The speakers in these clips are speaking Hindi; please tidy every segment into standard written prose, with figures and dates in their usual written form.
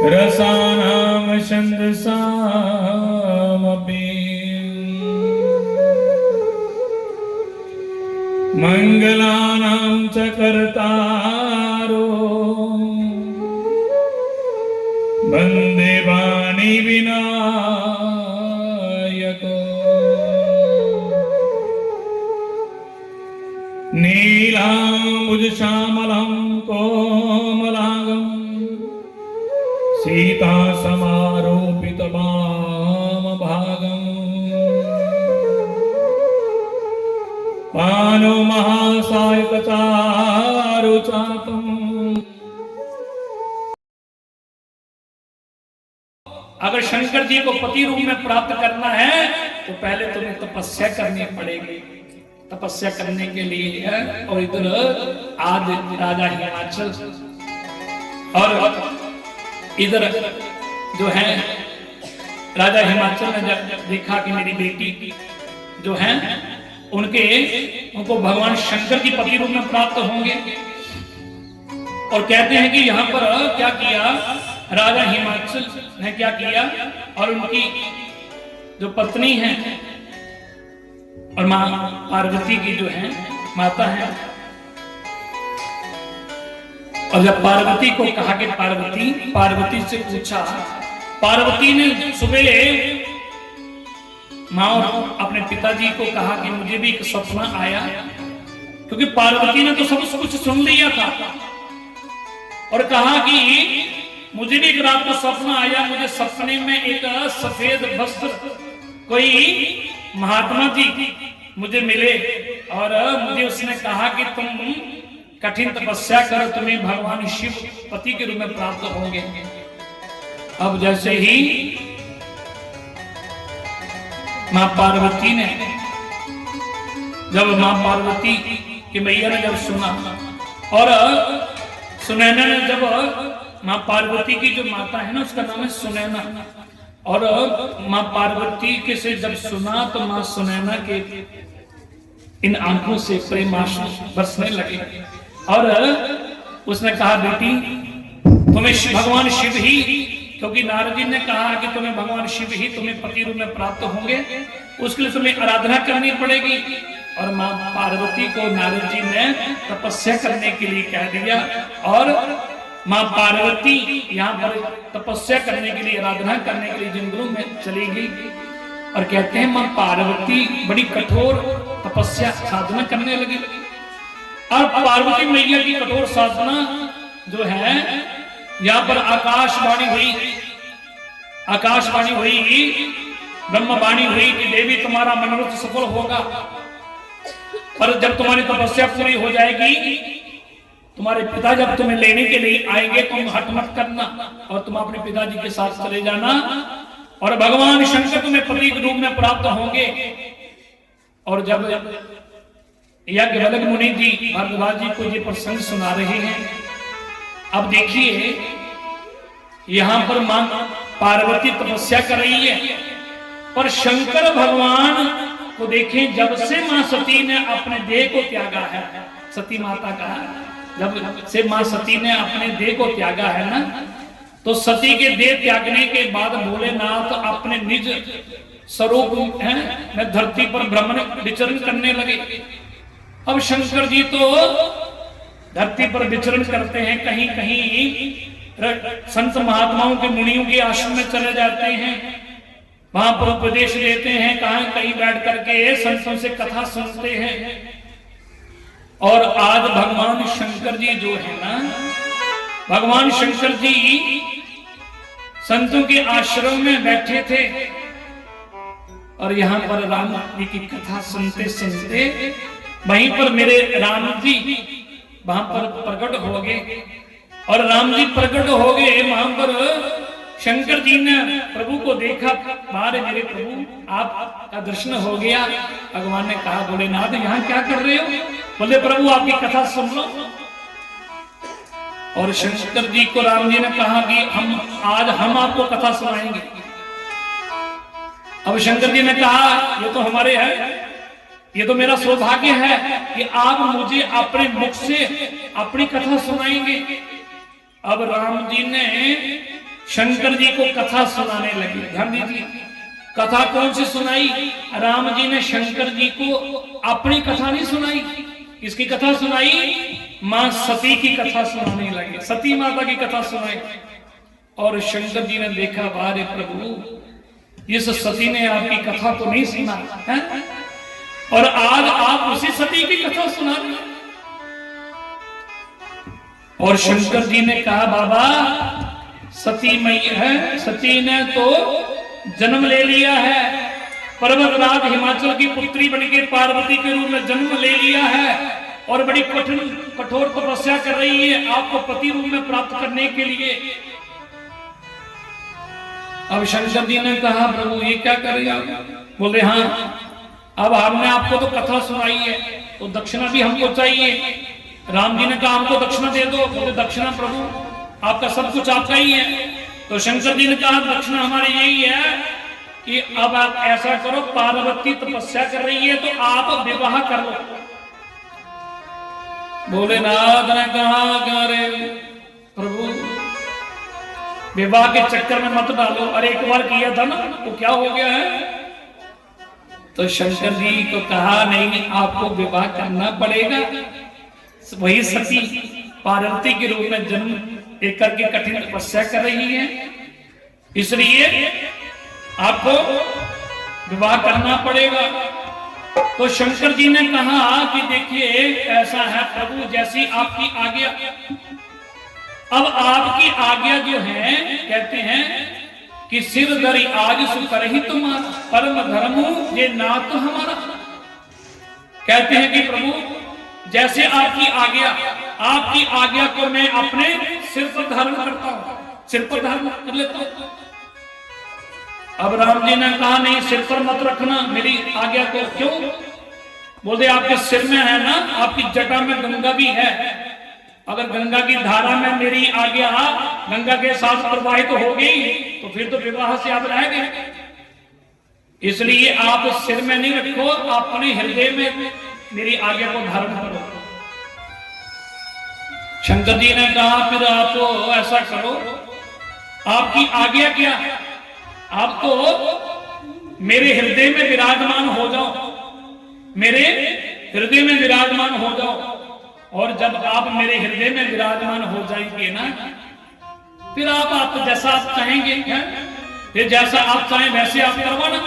रसानां छन्दसामपि मंगलानां च कर्तारो वन्दे वाणी विनायको नीलाम्बुजश्यामलं कोमलांगं सीता समारोपितवामभागम् पानो महासायकचारुचापम्। अगर शंकर जी को पति रूप में प्राप्त करना है तो पहले तुम्हें तपस्या करनी पड़ेगी। तपस्या करने के लिए और इधर आज राजा हिमाचल और इधर जो है राजा हिमाचल ने जब देखा कि मेरी बेटी जो है उनको भगवान शंकर की पति रूप में प्राप्त होंगे, और कहते हैं कि यहाँ पर क्या किया राजा हिमाचल ने, क्या किया, और उनकी जो पत्नी है और माँ पार्वती की जो है माता है, और जब पार्वती को कहा कि पार्वती से पूछा, पार्वती ने सुबह माँ और अपने पिताजी को कहा कि मुझे भी एक सपना आया, क्योंकि पार्वती ने तो सब कुछ सुन लिया था, और कहा कि मुझे भी एक रात को सपना आया, मुझे सपने में एक सफेद वस्त्र कोई महात्मा जी मुझे मिले, और मुझे उसने कहा कि तुम कठिन तपस्या करो, तुम्हें भगवान शिव पति के रूप में प्राप्त होंगे। अब जैसे ही मां पार्वती ने, जब मां पार्वती की मैया ने जब सुना, और सुनैना ने जब मां पार्वती की जो माता है ना उसका नाम है सुनैना, और मां पार्वती के से जब सुना तो मां सुनैना के इन आंखों से प्रेमाश्रु बरसने लगे, और उसने कहा बेटी तुम्हें भगवान शिव ही, क्योंकि नारद जी ने कहा कि तुम्हें भगवान शिव ही तुम्हें पति रूप में प्राप्त होंगे, उसके लिए तुम्हें आराधना करनी पड़ेगी। और मां पार्वती को नारद जी ने तपस्या करने के लिए कह दिया, और मां पार्वती यहाँ पर तपस्या करने के लिए, आराधना करने के लिए जंगलों में चली गई, और कहते हैं मां पार्वती बड़ी कठोर तपस्या साधना करने लगी। और पार्वती मैया की कठोर साधना जो है, यहाँ पर आकाशवाणी हुई, ब्रह्मवाणी हुई कि देवी तुम्हारा मनोरथ सफल होगा, पर जब तुम्हारी तपस्या पूरी हो जाएगी, तुम्हारे पिता जब तुम्हें लेने के लिए आएंगे, तुम हट मत करना और तुम अपने पिताजी के साथ चले जाना, और भगवान शंकर तुम्हें पति के रूप में प्राप्त होंगे। और जब याज्ञवल्क्य मुनि जी भारद्वाज जी को ये प्रसंग सुना रहे हैं, अब देखिए यहां पर मां पार्वती तपस्या कर रही है, पर शंकर भगवान को देखें, जब से मां सती ने अपने देह को त्यागा है, सती माता का जब से मां सती ने अपने देह को त्यागा है ना, तो सती के देह त्यागने के बाद भोलेनाथ अपने निज स्वरूप में धरती पर भ्रमण विचरण करने लगे। अब शंकर जी तो धरती पर विचरण करते हैं, कहीं कहीं संत महात्माओं के मुनियों के आश्रम में चले जाते हैं, वहां पर उपदेश देते हैं, कहीं बैठ करके संतों से कथा सुनते हैं। और आज भगवान शंकर जी जो है ना, भगवान शंकर जी संतों के आश्रम में बैठे थे, और यहाँ पर राम जी की कथा सुनते सुनते वहीं पर मेरे राम जी वहां पर प्रकट हो गए, और राम जी प्रकट हो गए वहां पर। शंकर जी ने प्रभु को देखा, बाहर मेरे प्रभु आपका दर्शन हो गया। भगवान ने कहा भोलेनाथ यहाँ क्या कर रहे हो? बोले प्रभु आपकी कथा सुन लो। और शंकर जी को राम जी ने कहा कि आज हम आपको कथा सुनाएंगे। अब शंकर जी ने कहा ये तो हमारे है, ये तो मेरा सौभाग्य है कि आप मुझे अपने मुख से अपनी कथा सुनाएंगे। अब राम जी ने शंकर जी को कथा सुनाने लगे। ध्यान दीजिए, कथा कौन सी सुनाई? राम जी ने शंकर जी को अपनी कथा नहीं सुनाई। किसकी कथा सुनाई? मां सती की कथा सुनाने लगे। सती माता की कथा सुनाई। और शंकर जी ने देखा, वारे प्रभु, इस सती ने आपकी कथा तो नहीं सुना है, और आज आप उसी सती की कथा सुना रहे। और शंकर जी ने कहा, बाबा, सती मैया है, सती ने तो जन्म ले लिया है, पर्वतराज हिमाचल की पुत्री बनकर पार्वती के रूप में जन्म ले लिया है, और बड़ी कठिन कठोर तपस्या कर रही है आपको पति रूप में प्राप्त करने के लिए। अब शंकर जी ने कहा, प्रभु ये क्या करेगा? बोले, हाँ, अब हमने आपको तो कथा सुनाई है, तो दक्षिणा भी हमको चाहिए। राम जी ने कहा, हमको दक्षिणा दे दो। बोले, दक्षिणा प्रभु, आपका सब कुछ आपका ही है। तो शंकर जी ने कहा, दक्षिणा हमारी यही है कि अब आप ऐसा करो, पार्वती तपस्या कर रही है तो आप विवाह कर लो। भोलेनाथ ने कहा, अरे प्रभु, विवाह के चक्कर में मत डालो। अरे एक बार किया था ना, तो क्या हो गया है? तो शंकर जी को कहा, नहीं, आपको विवाह करना पड़ेगा। वही सती पार्वती के रूप में जन्म एक करके कठिन तपस्या कर रही है, इसलिए आपको विवाह करना पड़ेगा। तो शंकर जी ने कहा कि देखिए, ऐसा है प्रभु, जैसी आपकी आज्ञा। अब आपकी आज्ञा जो है, कहते हैं कि सिर धरी आज सुकर ही तुम्हारा, परम धर्म ये नाथ हमारा। कहते हैं कि प्रभु, जैसे आपकी आज्ञा को मैं अपने सिर पर धारण करता हूं, सिर पर धारण कर लेता हूं। अब राम जी ने कहा, नहीं, सिर पर मत रखना मेरी आज्ञा को। क्यों? बोले, आपके सिर में है ना, आपकी जटा में गंगा भी है। अगर गंगा की धारा में मेरी आज्ञा गंगा के साथ प्रवाहित तो हो गई, तो फिर तो विवाह से आप रह गए। इसलिए आप सिर में नहीं रखो, अपने हृदय में मेरी आज्ञा को धारण करो। शंकर जी ने कहा, फिर आप तो ऐसा करो, आपकी आज्ञा क्या? आप तो मेरे हृदय में विराजमान हो जाओ, मेरे हृदय में विराजमान हो जाओ। और जब आप मेरे हृदय में विराजमान हो जाएंगे ना, फिर आप जैसा आप चाहेंगे, फिर जैसा आप चाहें वैसे आप करवाना।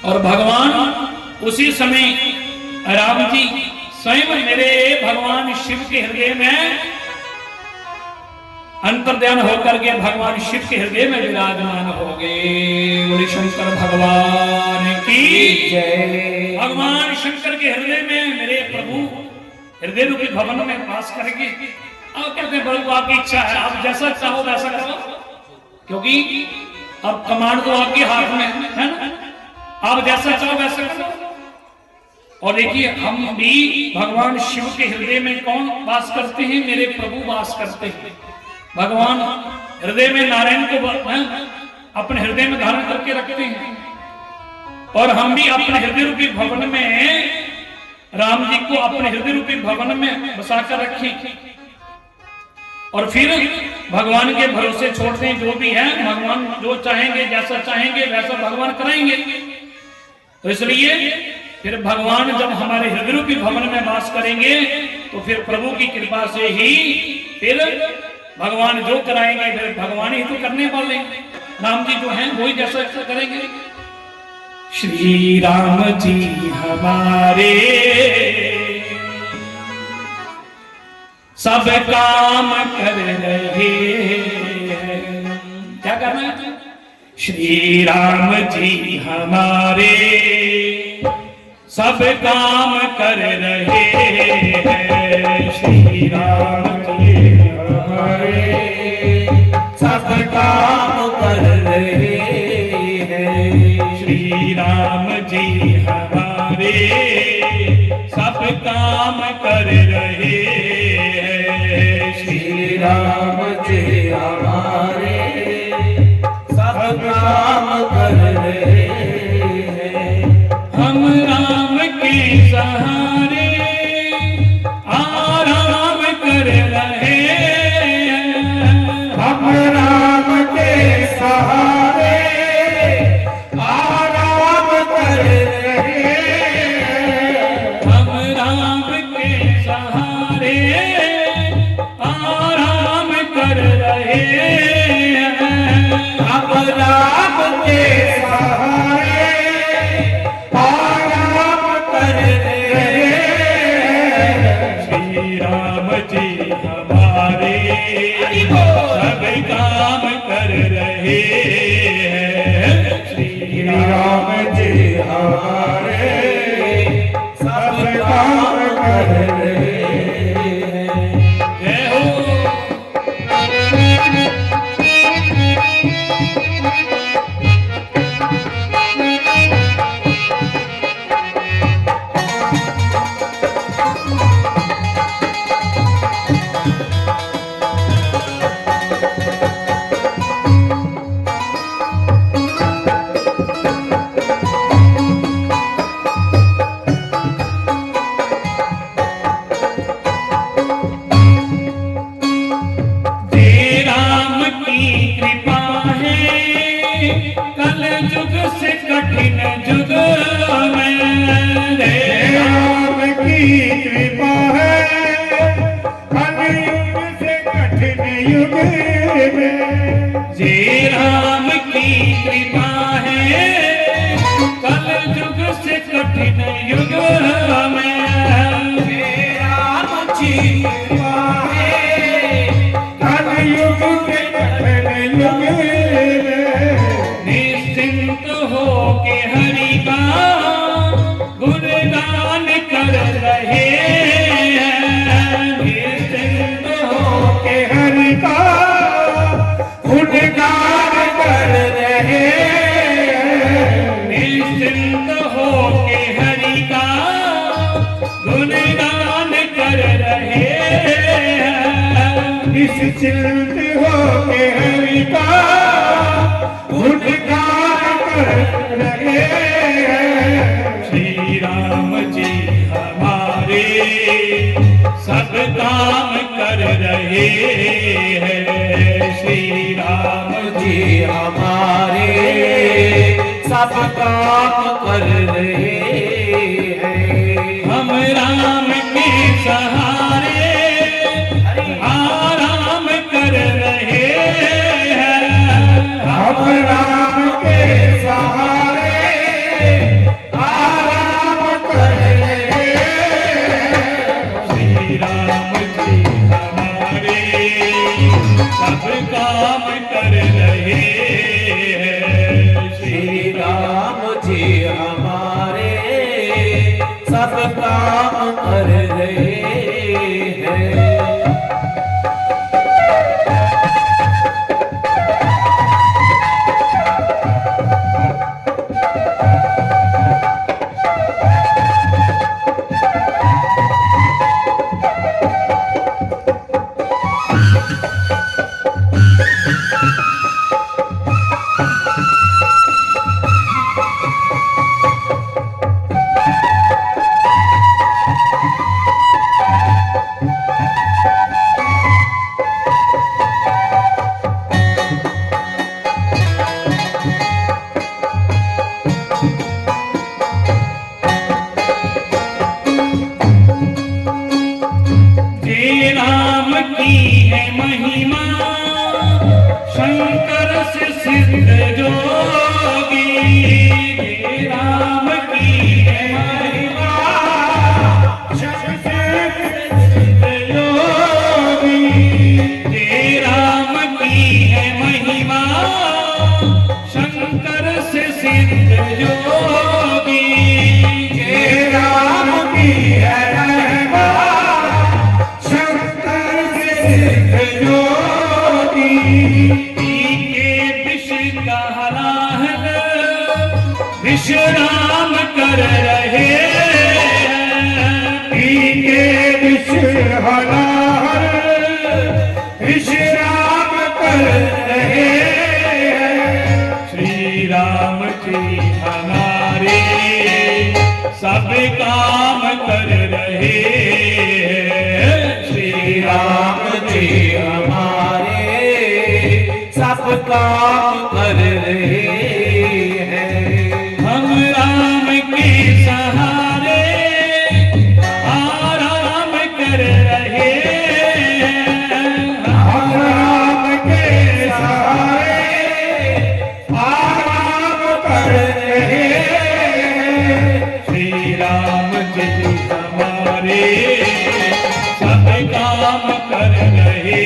और भगवान उसी समय राम जी स्वयं मेरे भगवान शिव के हृदय में अंतर्ध्यान होकर के भगवान शिव के हृदय में विराजमान हो गए। बोले शंकर भगवान की जय। भगवान शंकर के हृदय में मेरे प्रभु हृदय रूपी भवन में वास करेंगे। अब कहते हैं, प्रभु आपकी इच्छा है, आप जैसा चाहो वैसा करो, क्योंकि अब कमांड तो आपके हाथ में है ना, आप जैसा चाहो वैसा करो। और देखिए, हम भी भगवान शिव के हृदय में कौन वास करते हैं? मेरे प्रभु वास करते हैं। भगवान हृदय में नारायण को अपने हृदय में धारण करके रखते हैं, और हम भी अपने हृदय रूपी भवन में राम जी को अपने हृदय रूपी भवन में बसाकर रखें, और फिर भगवान के भरोसे छोड़ते हैं। जो भी है, भगवान जो चाहेंगे, जैसा चाहेंगे वैसा भगवान कराएंगे। तो इसलिए फिर भगवान जब हमारे हृदय रूपी भवन में वास करेंगे, तो फिर प्रभु की कृपा से ही फिर भगवान जो कराएंगे, फिर भगवान ही तो करने वाले। राम जी जो हैं वही जैसा करेंगे। श्री राम जी हमारे सब काम कर रहे हैं। क्या करना है? श्री राम जी हमारे सब काम कर रहे हैं। श्री राम जी हमारे सब काम कर रहे हैं। श्री राम जी हमारे सब काम कर रहे हैं। श्री राम जी हमारे सब काम कर रहे हैं। सहारे आराम कर रहे हम राम के सहारे आराम कर रहे हम राम के सहारे आराम कर रहे हम राम के सहारे आराम कर रहे श्री राम जी हमारे सब काम कर रहे हैं श्री राम जी हमारे सब काम कर रहे जय हो जय राम की कृपा है कल युग से कठिन युग में जय राम की कृपा है कलयुग से कठिन युग में जय राम की कृपा है कल युग से कठिन युग में राम जी कृपा है कलयुग के कठिन युग में निश्चिंत हो के हरि का गुणगान कर रहे हैं निश्चिंत हो के हरि का गुणगान कर रहे निश्चिंत हो के हरि का गुणगान कर रहे हैं निश्चिंत हो के हरि का गुणगान कर रहे श्री राम जी हमारे सब काम कर रहे हैं श्री राम जी हमारे सब काम कर रहे हैं हम राम के सहारे आराम कर रहे हैं हम राम के सहारे आराम कर रहे हैं श्री राम जी हमारे सब काम कर रहे हैं श्री राम जी हमारे सब काम कर रहे हैं जय राम की है महिमा शंकर से सिद्ध जोगी जय राम की है महिमा शंकर सिद्ध योगी जय राम की है महिमा शंकर से सिद्ध जोगी जय राम की है महिमा शंकर सिद्ध योगी के विष का हलाहल विश्राम कर रहे के विश्व हलाहल विश्राम कर रहे श्री राम जी हमारे सब काम कर सब काम कर रहे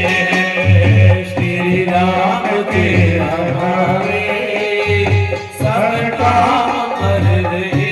हैं। श्री राम के हमारे सब काम कर रहे।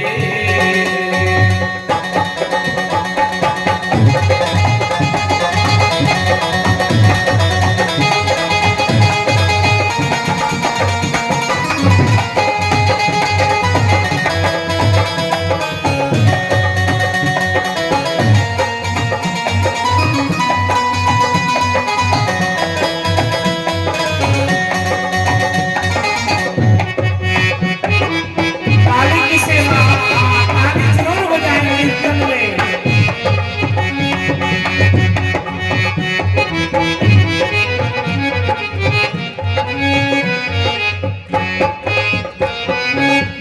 ताली की सेवा, ताली जरूर बजाएंगे इस दिन में।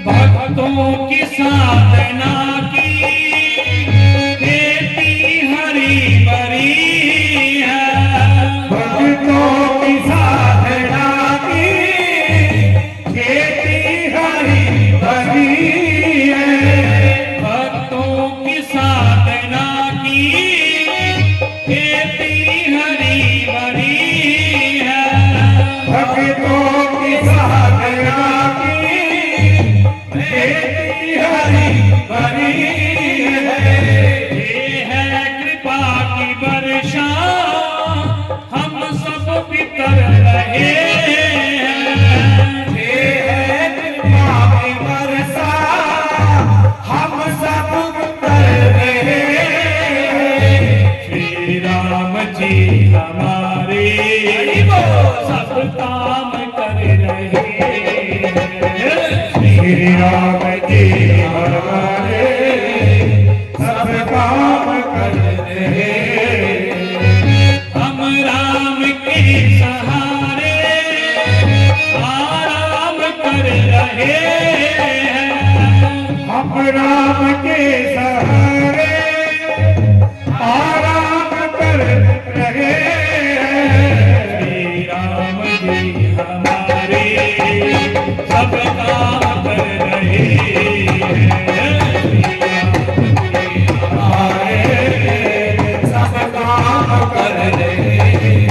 भक्तों की साधना की खेती हरी भरी है। भक्तों की साधना की खेती हरी भरी है। भक्तों की साधना की खेती हरी भरी है। भक्तों की साधना की खेती हरी भरी है। ये है कृपा की वर्षा हम सब भीतर रहे हैं। ये है कृपा की वर्षा हम सब कर रहे हैं। श्री राम जी हमारे सब काम कर रहे हैं। श्री राम जी हमारे सब काम कर रहे हैं। हम राम के सहारे आराम कर रहे हैं। हम राम के सहारे आराम कर रहे हैं। श्री राम जी हमारे सब काम कर रहे हैं। हमारे सब काम कर रहे हैं।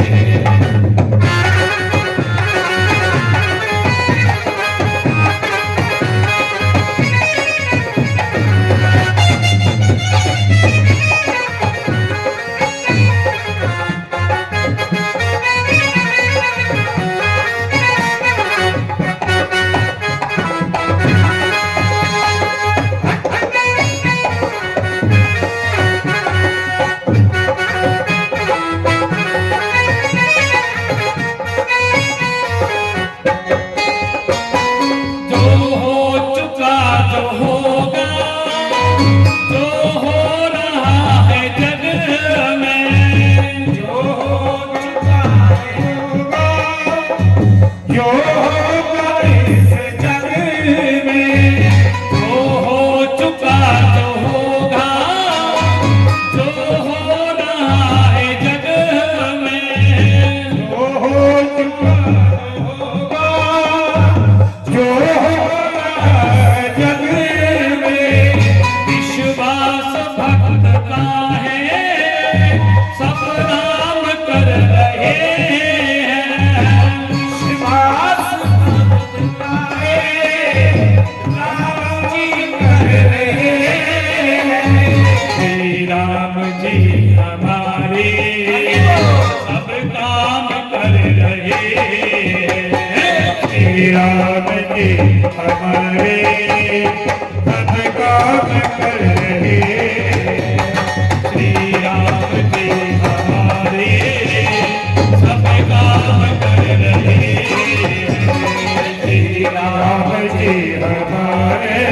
जो हो चुका जो होगा जो हो रहा है जग में। जो हो चुका है होगा, जो होगा इस जग में। जो हो चुका जो होगा जो हो रहा है जग में। जो हो चुका होगा, जो होगा जग में। विश्वास भक्त का है सब राम कर रहे हैं। विश्वास भक्ता है, राम जी कर रहे हैं। श्री राम जी हमारे सब काम कर रहे हैं। श्री राम जी हमारे सब काम कर रहे हैं। श्री राम जी हमारे सब काम कर रहे हैं। श्री राम जी हमारे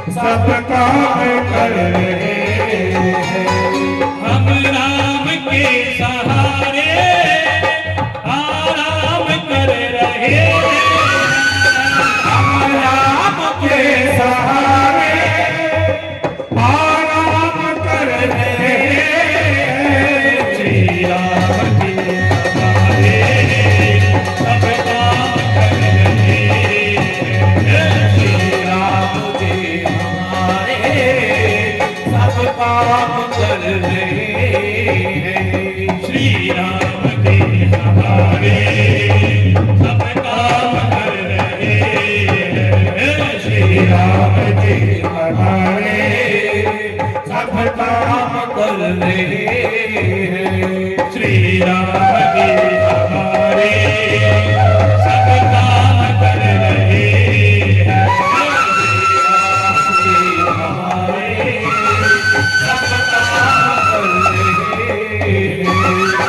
सब काम कर रहे हैं। हम राम के सहारे आराम कर रहे हैं। हम राम के सहारे आराम कर रहे हैं। श्री राम जी हमारे सब काम कर रहे हैं। श्री राम जी हमारे काम कर रहे हैं। श्री राम के हमारे सब काम कर रहे हैं। श्री राम जी हमारे सब काम कर रहे हैं। श्री राम के हमारे सब काम कर रहे हैं। हमारे सब काम कर रहे हैं।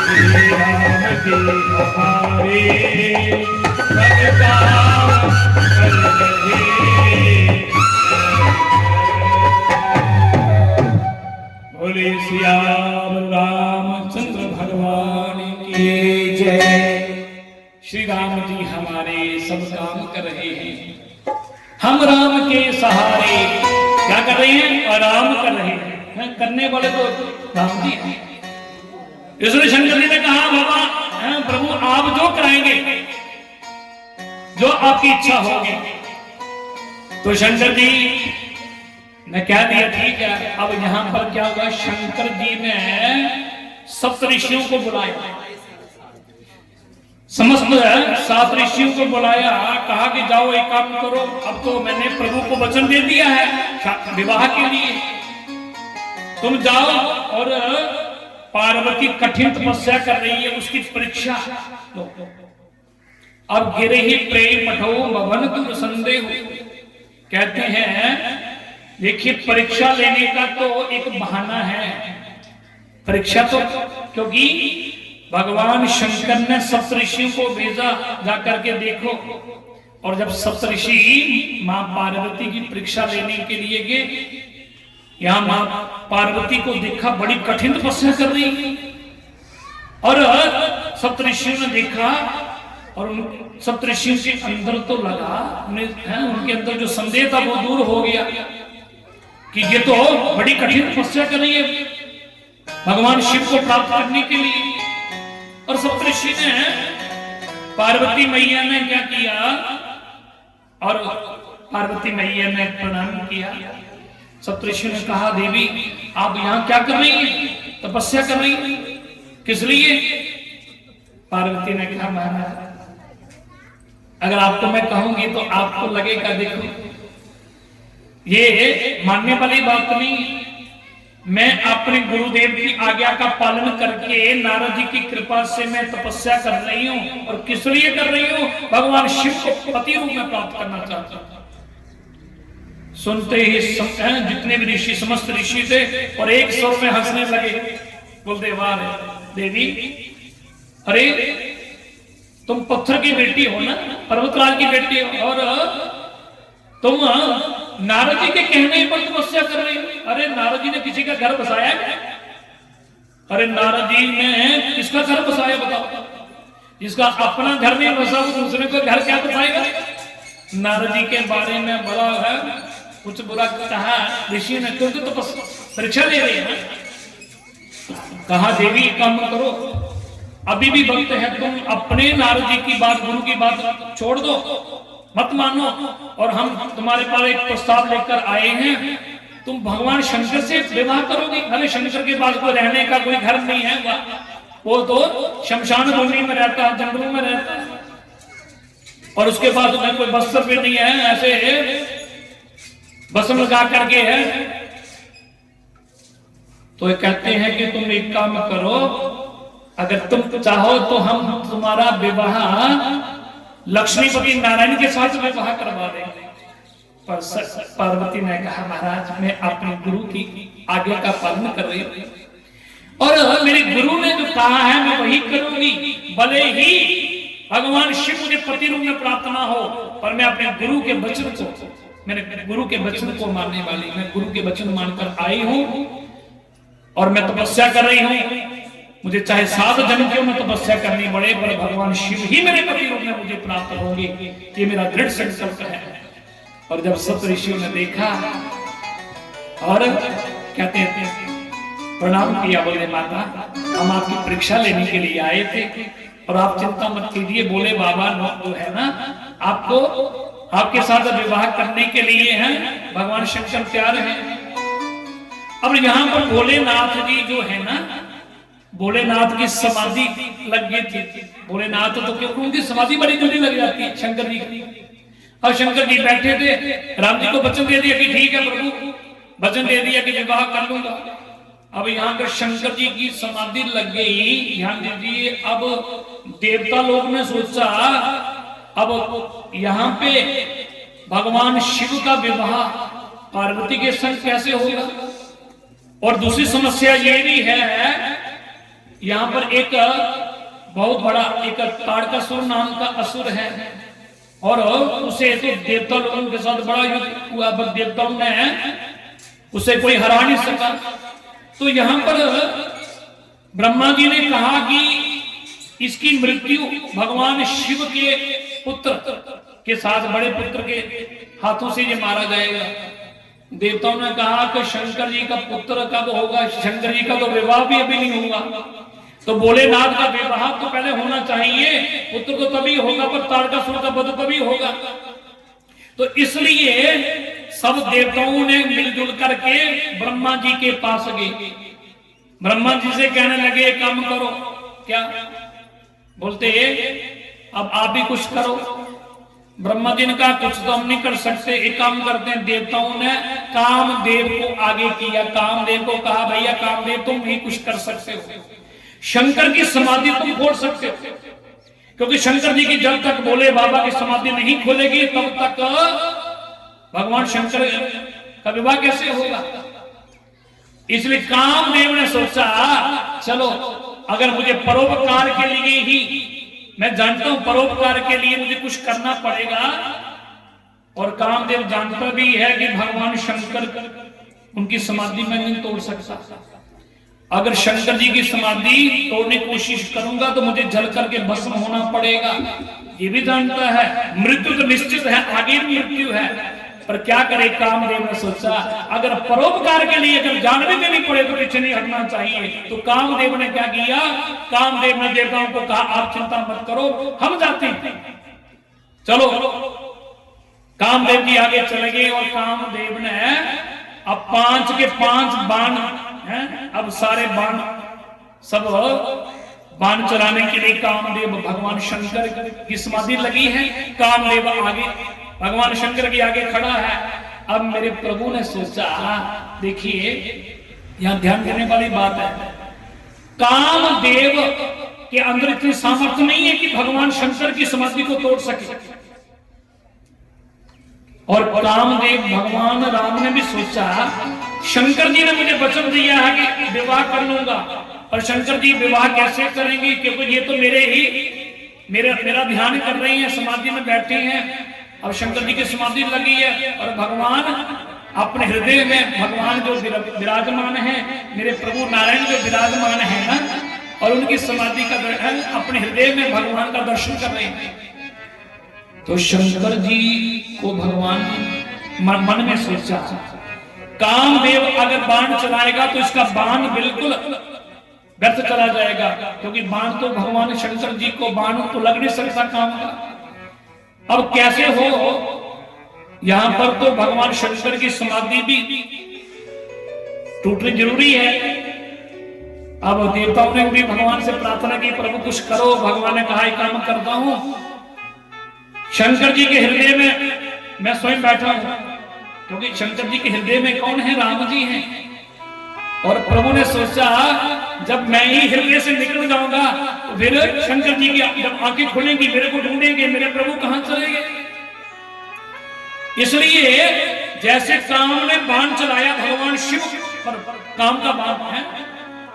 श्री राम के हमारे सब काम कर रहे हैं। बोले श्याम रामचंद्र भगवान की जय। श्री राम जी हमारे सब काम कर रहे हैं। हम राम के सहारे क्या कर रहे हैं? आराम कर रहे हैं। करने वाले तो राम जी हैं। इसलिए शंकर जी ने कहा बाबा प्रभु आप जो कराएंगे, जो आपकी इच्छा होगी। तो शंकर जी ने कह दिया ठीक है। अब यहां पर क्या हुआ, शंकर जी ने सप्त ऋषियों को बुलाया, समस्त 7 ऋषियों को बुलाया, कहा कि जाओ एक काम करो, अब तो मैंने प्रभु को वचन दे दिया है विवाह के लिए, तुम जाओ और पार्वती कठिन तपस्या कर रही है उसकी परीक्षा लो। अब गिरे ही प्रेम पठो भवन तुम संदेह। कहते हैं देखिए परीक्षा लेने का तो एक बहाना है। परीक्षा तो क्योंकि भगवान शंकर ने सप्तऋषियों को भेजा, जाकर के देखो। और जब सप्तऋषि मां पार्वती की परीक्षा लेने के लिए गए, यहां मां पार्वती को देखा बड़ी कठिन तपस्या कर रही है। और सप्तऋषियों ने देखा और उन सप्तऋषियों के अंदर तो लगा, उनके अंदर जो संदेह था वो दूर हो गया कि ये तो बड़ी कठिन तपस्या कर रही है भगवान शिव को प्राप्त करने के लिए। और सप्तऋषि ने पार्वती मैया ने क्या किया, और पार्वती मैया ने प्रणाम किया। सप्तऋषि ने कहा देवी आप यहां क्या कर रही हैं? तपस्या कर रही हैं, किस लिए? पार्वती ने कहा महाराज अगर आपको मैं कहूंगी तो आपको लगेगा देखो ये मानने वाली बात नहीं। मैं अपने गुरुदेव की आज्ञा का पालन करके नारद जी की कृपा से मैं तपस्या कर रही हूं। और किस लिए कर रही हूं? भगवान शिव को पति रूप में प्राप्त करना चाहता हूं। सुनते ही जितने भी ऋषि समस्त ऋषि थे और एक स्वर में हंसने लगे, बोलते वाह देवी, अरे तुम पत्थर की बेटी हो ना, पर्वतराज की बेटी हो, और तुम नारद जी के कहने पर तपस्या कर रही हो। अरे नारद जी ने किसी का घर बसाया क्या? अरे नारद जी ने किसका घर बसाया बताओ? जिसका अपना घर नहीं बसा वो दूसरे को घर क्या बसाएगा? नारद जी के बारे में बड़ा है कुछ बुरा कहा ऋषि ने, क्योंकि तो परीक्षा ले रही है। कहा देवी काम करो, अभी भी वक्त है, तुम अपने नारद जी की बात, गुरु की बात छोड़ दो, मत मानो, और हम तुम्हारे पास एक प्रस्ताव लेकर आए हैं। तुम भगवान शंकर से विवाह करोगे। अरे शंकर के पास कोई रहने का कोई घर नहीं है, वो तो शमशान भूमि में रहता है, जंगलों में रहता है, और उसके पास तुम्हें कोई वस्त्र भी नहीं है, ऐसे भस्म लगा करके है। तो कहते हैं कि तुम एक काम करो, अगर तुम चाहो तो हम तुम्हारा विवाह लक्ष्मीपति नारायण के साथ विवाह करवा देंगे। पर पार्वती ने कहा महाराज मैं अपने गुरु की आज्ञा का पालन कर रही हूं और मेरे गुरु ने जो कहा है मैं वही करूंगी, भले ही भगवान शिव मुझे पति रूप में प्राप्त ना हो, पर मैं अपने गुरु के वचन को, मैंने गुरु के वचन को मानने वाली, मैं गुरु के वचन मानकर आई हूं और मैं तपस्या कर रही हूं। मुझे चाहे 7 जन्म क्यों मैं तपस्या करनी पड़े, पर भगवान शिव ही मेरे पति रूप में मुझे प्राप्त होंगे, ये मेरा दृढ़ संकल्प है। और जब सप्त ऋषियों ने देखा और कहते हैं प्रणाम किया, बोले माता हम आपकी परीक्षा लेने के लिए आए थे और आप चिंता मत कीजिए। बोले बाबा जो है ना आपको आपके साथ विवाह करने के लिए हैं, भगवान शंकर तैयार हैं। अब यहाँ पर भोलेनाथ जी जो है ना, भोलेनाथ की समाधि लग गई थी। भोलेनाथ तो क्योंकि उनकी समाधि बड़ी जल्दी लग जाती है शंकर जी की। और शंकर जी बैठे थे, राम जी को वचन दे दिया कि ठीक है प्रभु, वचन दे दिया कि विवाह कर लूंगा। अब यहाँ पर शंकर जी की समाधि लग गई। ध्यान दीजिए, अब देवता लोग ने सोचा अब यहाँ पे भगवान शिव का विवाह पार्वती के संग कैसे होगा। और दूसरी समस्या ये भी है, यहाँ पर एक बहुत बड़ा एक ताड़कासुर नाम का असुर है, और उसे तो देवता लोगों के साथ बड़ा युद्ध हुआ, पर देवताओं ने उसे कोई हरा नहीं सका। तो यहाँ पर ब्रह्मा जी ने कहा कि इसकी मृत्यु भगवान शिव के पुत्र के साथ, बड़े पुत्र के हाथों से ये मारा जाएगा। देवताओं ने कहा कि शंकर जी का पुत्र कब होगा, शंकर जी का तो विवाह भी अभी नहीं होगा, तो भोलेनाथ का विवाह तो पहले होना चाहिए, पुत्र तो तभी होगा, पर ताड़कासुर का वध तभी होगा। तो इसलिए सब देवताओं ने मिलजुल करके ब्रह्मा जी के पास गए। ब्रह्मा जी से कहने लगे काम करो। क्या बोलते, अब आप भी कुछ करो। ब्रह्मा जी ने कहा कुछ तो हम नहीं कर सकते, एक काम करते हैं। देवताओं ने कामदेव को आगे किया, कामदेव को कहा भैया कामदेव तुम भी कुछ कर सकते हो, शंकर की समाधि तुम खोल सकते हो, क्योंकि शंकर जी की जब तक भोले बाबा की समाधि नहीं खोलेगी तब तक भगवान शंकर का विवाह कैसे होगा। इसलिए कामदेव ने सोचा चलो अगर मुझे परोपकार के लिए ही, मैं जानता हूं परोपकार के लिए मुझे कुछ करना पड़ेगा, और कामदेव जानता भी है कि भगवान शंकर उनकी समाधि में नहीं तोड़ सकता। अगर शंकर जी की समाधि तोड़ने की कोशिश करूंगा तो मुझे जल करके भस्म होना पड़ेगा, ये भी जानता है। मृत्यु तो निश्चित है, आगे भी मृत्यु है, पर क्या करे। कामदेव ने सोचा अगर परोपकार के लिए अगर जान भी देनी पड़े तो पीछे नहीं हटना चाहिए। तो कामदेव ने क्या किया, कामदेव ने देवताओं को कहा आप चिंता मत करो, हम जाते हैं, चलो। कामदेव जी आगे चले गए, और कामदेव ने अब 5 के 5 बाण हैं, अब सारे बाण सब बाण चलाने के लिए कामदेव भगवान शंकर की समाधि लगी है। कामदेव आगे भगवान शंकर के आगे खड़ा है। अब मेरे प्रभु ने सोचा, देखिए यहां ध्यान देने वाली बात है, कामदेव के अंदर इतनी सामर्थ्य नहीं है कि भगवान शंकर की समाधि को तोड़ सके। और कामदेव भगवान राम ने भी सोचा, शंकर जी ने मुझे वचन दिया है कि विवाह कर लूंगा, और शंकर जी विवाह कैसे करेंगे, क्योंकि ये तो मेरा ध्यान कर रही हैं, समाधि में बैठे हैं। अब शंकर जी की समाधि लगी है, और भगवान अपने हृदय में, भगवान जो विराजमान है, मेरे प्रभु नारायण जो विराजमान है ना, और उनकी समाधि का दर्शन अपने हृदय में भगवान का दर्शन कर रहे हैं। तो शंकर जी को भगवान मन में सोचा, कामदेव अगर बाण चलाएगा तो इसका बाण बिल्कुल व्यर्थ चला जाएगा, क्योंकि बाण तो भगवान शंकर जी को बाण तो लग नहीं सकता काम का। अब कैसे हो, यहां पर तो भगवान शंकर की समाधि भी टूटनी जरूरी है। अब देवताओं ने भी भगवान से प्रार्थना की प्रभु कुछ करो। भगवान ने कहा काम करता हूं, शंकर जी के हृदय में मैं स्वयं बैठा हूं, क्योंकि शंकर जी के हृदय में कौन है, राम जी हैं। और प्रभु ने सोचा जब मैं ही हृदय से निकल जाऊंगा तो फिर शंकर जी की जब आंखें खुलेंगी मेरे को ढूंढेंगे, मेरे प्रभु कहां चले गए। इसलिए जैसे काम ने बाण चलाया भगवान शिव पर, काम का बाण है,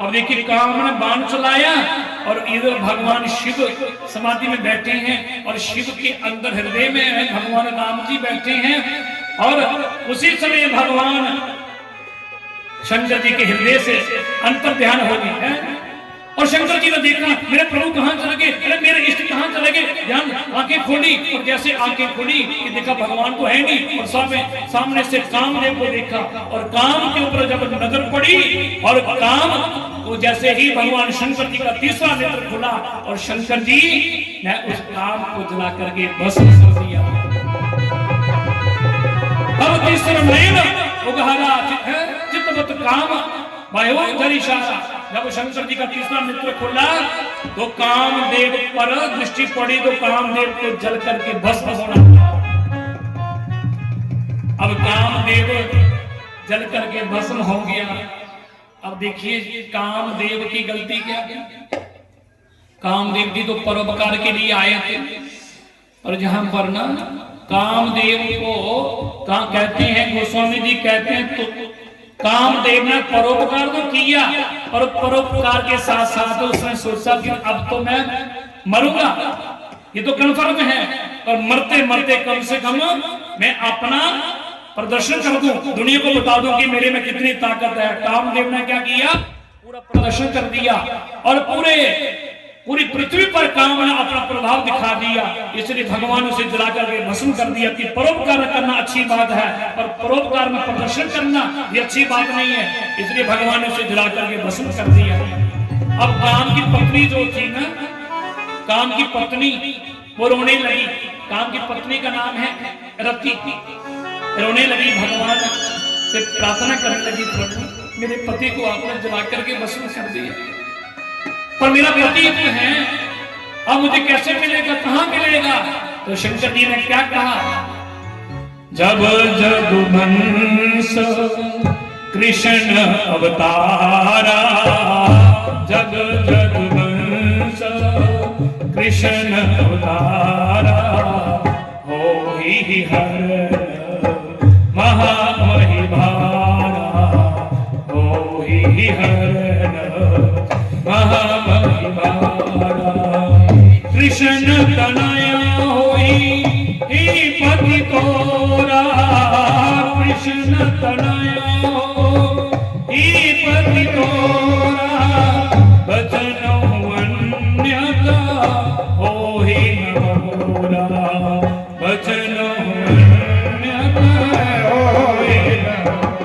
अब देखिए काम ने बाण चलाया और इधर भगवान शिव समाधि में बैठे हैं, और शिव के अंदर हृदय में भगवान राम जी बैठे हैं। और उसी समय भगवान शंकर जी के हृदय से अंतर ध्यान हो गया है, और शंकर जी ने देखा मेरे प्रभु कहां चले गए, अरे मेरे इष्ट कहां चले गए। ध्यान, आंखें खोली, और जैसे आंखें खोली कि देखा भगवान तो है नहीं, और सामने से कामदेव को देखा, और काम के ऊपर जब नजर पड़ी, और काम को जैसे ही भगवान शंकर जी का तीसरा नेत्र खुला, और शंकर जी ने उस काम को जला करके भस्म कर दिया। अब तीसरा नयन उघारा चित तुरंत काम वायु धर इशारा। जब शंकर जी का तीसरा नेत्र खुला तो कामदेव पर दृष्टि पड़ी तो कामदेव को जल करके भस्म होना। अब कामदेव जल करके भस्म हो गया। अब देखिए कामदेव की गलती क्या है। कामदेव जी तो परोपकार के लिए आए थे और जहां पर ना कामदेव को कहते हैं, गोस्वामी जी कहते हैं तो कामदेव ने परोपकार तो किया और परोपकार के साथ साथ उसने सोचा कि अब तो मैं मरूंगा, ये तो कन्फर्म है, और मरते मरते कम से कम मैं अपना प्रदर्शन कर दूं, दुनिया को बता दूं कि मेरे में कितनी ताकत है। कामदेव ने क्या किया, पूरा प्रदर्शन कर दिया और पूरी पृथ्वी पर काम ने अपना प्रभाव दिखा दिया। इसलिए भगवान उसे जला करके भस्म कर दिया कि परोपकार करना अच्छी बात है और परोपकार में प्रदर्शन करना ये अच्छी बात नहीं है, इसलिए भगवान ने उसे जला करके भस्म कर दिया। अब काम की पत्नी जो थी ना, काम की पत्नी वो रोने लगी। काम की पत्नी का नाम है रति। रोने लगी, भगवान से प्रार्थना करने लगी, प्रभु मेरे पति को आपने जला करके भस्म कर दिया, पर मेरा पति तो है, अब मुझे कैसे मिलेगा, कहां मिलेगा? तो शंकर जी ने क्या कहा, जब जदुवंश कृष्ण अवतारा, जब जदुवंश कृष्ण अवतारा, हो ही हर महामहिभारा, हो ही हर महामहिभारा, कृष्ण तनया होई ही पति तोरा, कृष्ण तनया हो ही पति तोरा, बचन अन्य का हो ही न मोरा, बचन अन्य का हो ही न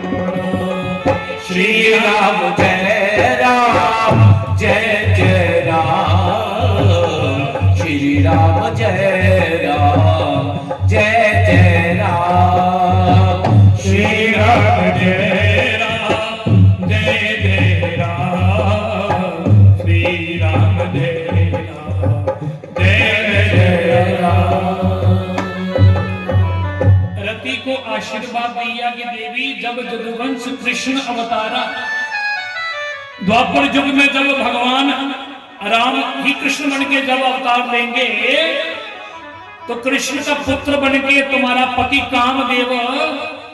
मोरा। श्री राम जय राम जय जय राम, श्री राम जय राम जय जय राम, श्री राम जय राम जय जय राम, श्री राम जय राम जय जय राम। रति को आशीर्वाद दिया कि देवी जब जदुवंश कृष्ण अवतारा, द्वापर युग में जब भगवान राम ही कृष्ण बन के जब अवतार लेंगे तो कृष्ण का पुत्र बन के तुम्हारा पति कामदेव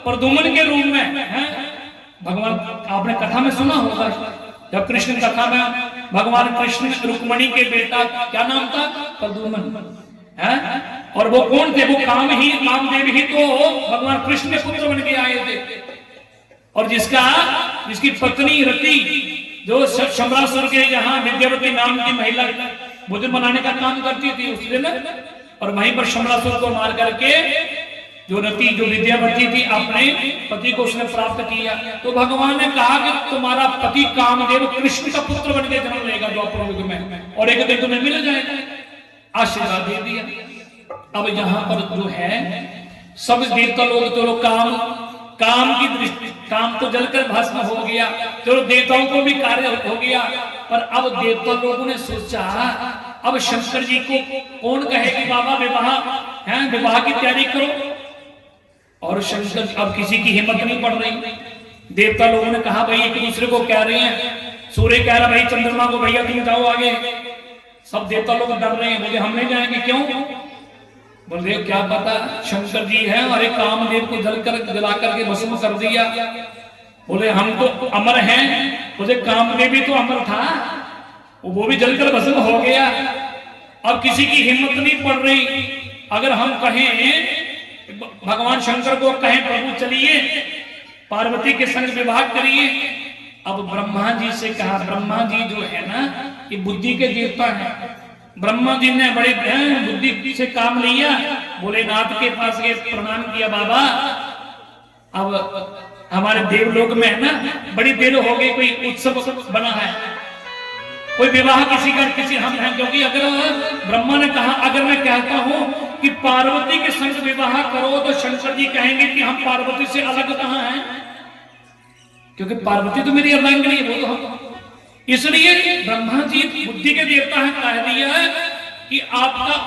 प्रद्युम्न के रूप में है। भगवान आपने कथा में सुना होगा, जब कृष्ण कथा में भगवान कृष्ण रुक्मणी के बेटा क्या नाम था, प्रद्युम्न है, और वो कौन थे, वो कामदेव ही तो भगवान कृष्ण के पुत्र बन के आए थे। और जिसकी पत्नी रति जो शंबरासुर के यहाँ विद्यावती नाम की महिला भोजन बनाने का काम करती थी उस दिन, और वहीं पर शंबरासुर को मार करके जो रति जो विद्यावती थी अपने पति को उसने प्राप्त किया। तो भगवान ने कहा कि तुम्हारा पति कामदेव कृष्ण का पुत्र बन के जन्म लेगा द्वापर युग में, और एक दिन तुम्हें मिल जाएगा। आशीर्वाद दे दिया। अब यहाँ पर जो है सब देवता लोग तो काम की दृष्टि, काम तो जलकर भस्म हो गया, चलो देवताओं को भी कार्य हो गया, पर अब देवता लोगों ने सोचा अब शंकर जी को कौन कहे कि बाबा विवाह की तैयारी करो, और शंकर अब किसी की हिम्मत नहीं पड़ रही। देवता लोगों ने कहा भाई एक दूसरे को कह रहे हैं, सूर्य कह रहा भाई चंद्रमा को भैया तुम जाओ आगे, सब देवता लोग डर रहे हैं, बोले हम नहीं जाएंगे। क्यों? बोले क्या पता शंकर जी है और एक कामदेव को जला करके भस्म कर दिया। बोले हम तो अमर हैं, बोले कामदेव भी तो अमर था, वो भी जलकर भस्म हो गया। अब किसी की हिम्मत नहीं पड़ रही, अगर हम कहें भगवान शंकर को कहें प्रभु चलिए पार्वती के संग विवाह करिए। अब ब्रह्मा जी से कहा, ब्रह्मा जी जो है ना ये बुद्धि के देवता हैं, ब्रह्मा जी ने बड़े बुद्धि से काम लिया, भोलेनाथ के पास गए, प्रणाम किया, बाबा अब हमारे देवलोक में है ना बड़ी देर हो गई, कोई उत्सव बना है, कोई विवाह किसी हम हैं, क्योंकि अगर ब्रह्मा ने कहा अगर मैं कहता हूं कि पार्वती के संग विवाह करो तो शंकर जी कहेंगे कि हम पार्वती से अलग कहां हैं, क्योंकि पार्वती तो मेरी अर्धांगिनी है, वो तो हम, इसलिए ब्रह्मा जी बुद्धि के देवता है, कह दिया है कि आपका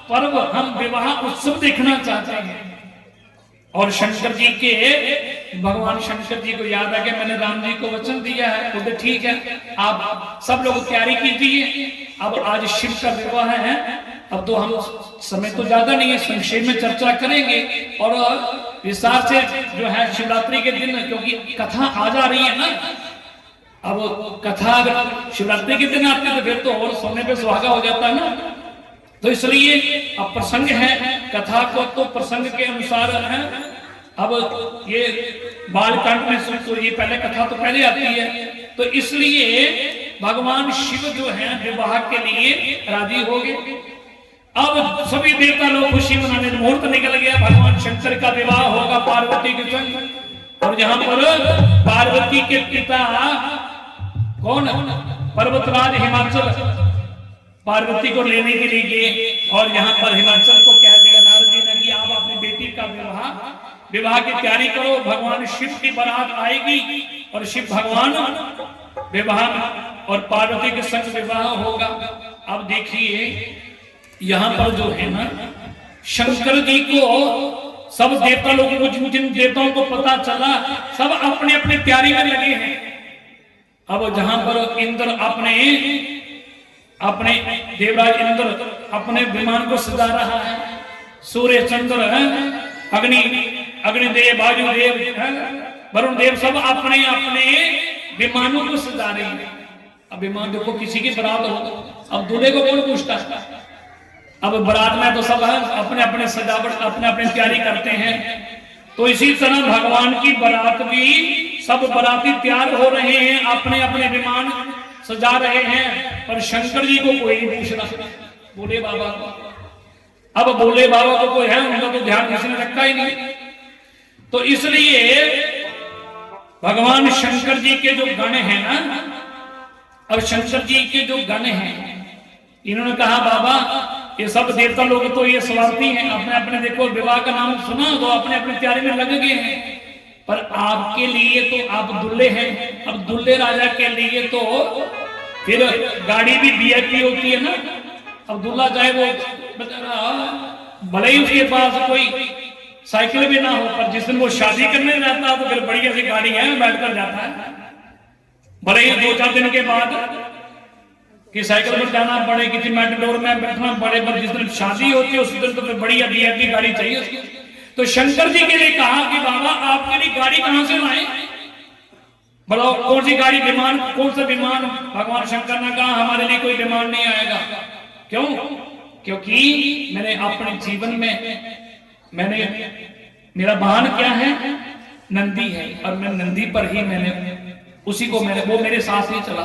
पर्व हम विवाह उत्सव देखना चाहते हैं। और शंकर जी के, भगवान शंकर जी को याद आ गया, मैंने राम जी को वचन दिया है, बोलते ठीक है आप सब लोग तैयारी कीजिए, अब आज शिव का विवाह है। अब तो हम समय तो ज्यादा नहीं है, संक्षेप में चर्चा करेंगे और विस्तार से जो है शिवरात्रि के दिन, क्योंकि कथा आ जा रही है ना, अब कथा अगर शिवरात्रि के दिन आती है तो फिर तो और सोने पे सुहागा हो जाता है ना, तो इसलिए अब प्रसंग है, कथा को तो प्रसंग के अनुसार है। अब ये बालकांड में सुन, तो ये पहले कथा तो पहले आती है, तो इसलिए भगवान शिव जो है विवाह के लिए राजी हो गए। अब सभी देवता लोग खुशी मनाने, मुहूर्त निकल गया, भगवान शंकर का विवाह होगा पार्वती के संग। और यहाँ पर पार्वती के पिता कौन, पर्वतराज हिमाचल पार्वती को लेने के लिए गए, और यहाँ पर हिमाचल को कह दिया नारद जी ने कि आप अपनी बेटी का विवाह की तैयारी करो, भगवान शिव की बारात आएगी और शिव भगवान विवाह और पार्वती के संग विवाह होगा। अब देखिए यहाँ पर जो है ना, शंकर जी को सब देवता लोगों को, जिन देवताओं को पता चला, सब अपने अपने तैयारी में लगे हैं। अब जहां पर इंद्र अपने देवराज इंद्र अपने विमान को सजा रहा है, सूर्य चंद्र है, अग्निदेव, वायुदेव, वरुण देव सब अपने अपने विमानों को सजा रहे हैं। अब विमान देखो, किसी की बारात हो, अब दूल्हे को कौन पूछता है, अब बारात में तो सब है अपने अपने सजावट, अपने अपने तैयारी करते हैं। तो इसी तरह भगवान की बारात भी, सब बाराती तैयार हो रहे हैं, अपने अपने विमान सजा रहे हैं, पर शंकर जी को कोई नहीं पूछ रहा, बोले बाबा को। अब बोले बाबा को कोई है, उनका तो ध्यान किसी ने रखा ही नहीं। तो इसलिए भगवान शंकर जी के जो गण हैं ना, अब शंकर जी के जो गण हैं, इन्होंने कहा बाबा ये सब देवता लोग तो ये स्वार्थी हैं, अपने अपने देखो विवाह का नाम सुना तो अपने अपने तैयारी में लग गए हैं, पर आपके लिए तो आप दुल्हे हैं। अब दुल्हे राजा के लिए तो फिर गाड़ी भी वीआईपी होती है ना। अब दूल्हा चाहे वो भले ही उसके पास कोई साइकिल भी ना हो, पर जिस दिन वो शादी करने जाता है तो फिर बढ़िया सी गाड़ी है, बैठकर जाता है। भले ही 2-4 दिन के बाद कि साइकिल पर जाना पड़े, किसी मेट्रोडोर में बैठना पड़े, पर जिस दिन शादी होती है उस दिन तो फिर बढ़िया वीआईपी गाड़ी चाहिए उसकी। तो शंकर जी के लिए कहा कि बाबा आपके लिए गाड़ी कहां से लाए, बोलो कौन सी गाड़ी, विमान, कौन सा विमान। भगवान शंकर ने कहा हमारे लिए कोई विमान नहीं आएगा। क्यों? क्योंकि मैंने अपने जीवन में मेरा वाहन क्या है, नंदी है, और मैं नंदी पर ही उसी को वो मेरे साथ ही चला।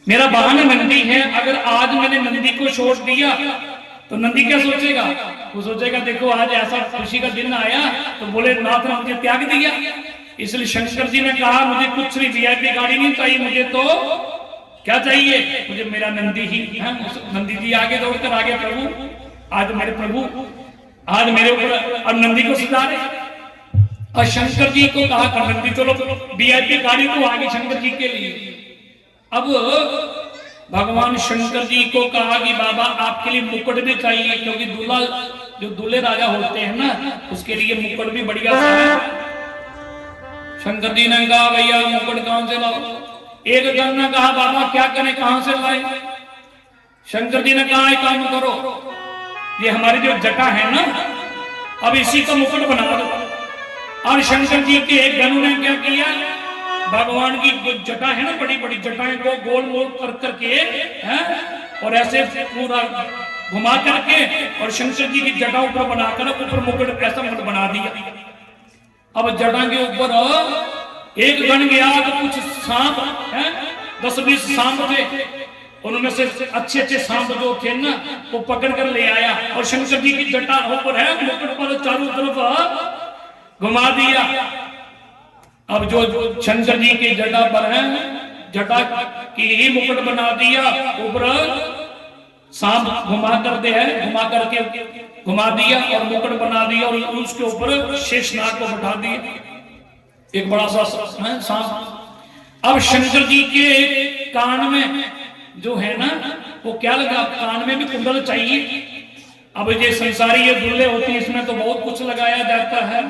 मेरा वाहन नंदी है, अगर आज मैंने नंदी को छोड़ दिया तो नंदी क्या सोचेगा, वो सोचेगा देखो आज ऐसा खुशी का दिन आया तो बोले नाथ ने मुझे त्याग दिया। इसलिए शंकर जी ने कहा मुझे कुछ भी वीआईपी गाड़ी नहीं चाहिए, मुझे तो क्या चाहिए, मुझे मेरा नंदी ही है। नंदी जी आगे दौड़कर आगे, प्रभु आज मेरे प्रभु आज मेरे ऊपर, और नंदी को सजा रहे। और शंकर जी को कहा कर नंदी चलो वीआईपी गाड़ी तो आगे शंकर जी के लिए। अब भगवान शंकर जी को कहा कि बाबा आपके लिए मुकुट भी चाहिए, क्योंकि दूल्हा जो दूल्हे राजा होते हैं ना उसके लिए मुकुट भी बढ़िया सा है। शंकर जी ने कहा भैया मुकुट कहां से लाओ। एक जन ने कहा बाबा क्या करें, कहां से लाए। शंकर जी ने कहा एक काम करो, ये हमारी जो जटा है ना, अब इसी का मुकुट बना दो। और शंकर जी के एक गणों ने क्या किया, भगवान की जो जटा है ना, बड़ी बड़ी जटाएं को गोल मोल कर करके हैं, और ऐसे पूरा घुमा करके और शंकर जी की जटा ऊपर बनाकर ऊपर मुकुट ऐसा मुकुट बना दिया। अब जटा के ऊपर एक गण गया तो कुछ सांप हैं, 10-20 सांप थे, उनमें से अच्छे अच्छे सांप जो थे ना वो पकड़ कर ले आया और शंकर जी की जटा ऊपर है मुकुट पर चारों तरफ घुमा दिया। अब जो शंकर जी की जटा पर है, जटा की ही मुकुट बना दिया, ऊपर सांप घुमा करते हैं, घुमा करके घुमा दिया और मुकुट बना दिया और उसके ऊपर शेषनाग को बैठा दिया। एक बड़ा सा सांप। अब शंकर जी के कान में जो है ना वो क्या लगा, कान में भी कुंडल चाहिए। अब ये संसारी ये दुल्ले होती है, इसमें तो बहुत कुछ लगाया जाता है,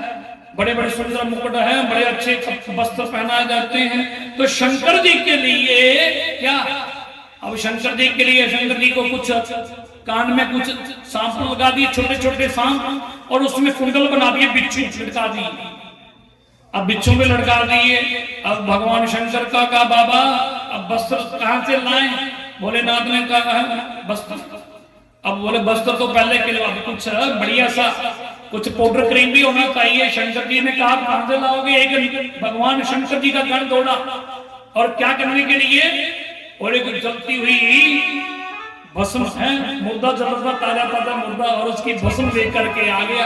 बड़े बड़े सुंदर मुकुट हैं, बड़े अच्छे वस्त्र पहनाए जाते हैं। तो शंकर जी के लिए क्या, अब शंकर जी के लिए शंकर जी को कुछ कान में कुछ सांप लगा दिए, छोटे छोटे सांप, और उसमें कुंडल बना दिए, बिच्छू लटका दिए। अब बिच्छू में लटका दिए। अब भगवान शंकर का कहा बाबा अब वस्त्र कहां से लाएं? भोलेनाथ ने कहा वस्त्र। अब बोले वस्त्र तो पहले के लिए कुछ बढ़िया सा कुछ पाउडर क्रीम भी होना चाहिए। शंकर जी ने कहा कहां से लाओगे? एक भगवान शंकर जी का गण दौड़ा, और क्या करने के लिए? और एक जलती हुई भस्म है, मुर्दा जल रहा ताजा ताजा मुर्दा, और उसकी भस्म लेकर के आ गया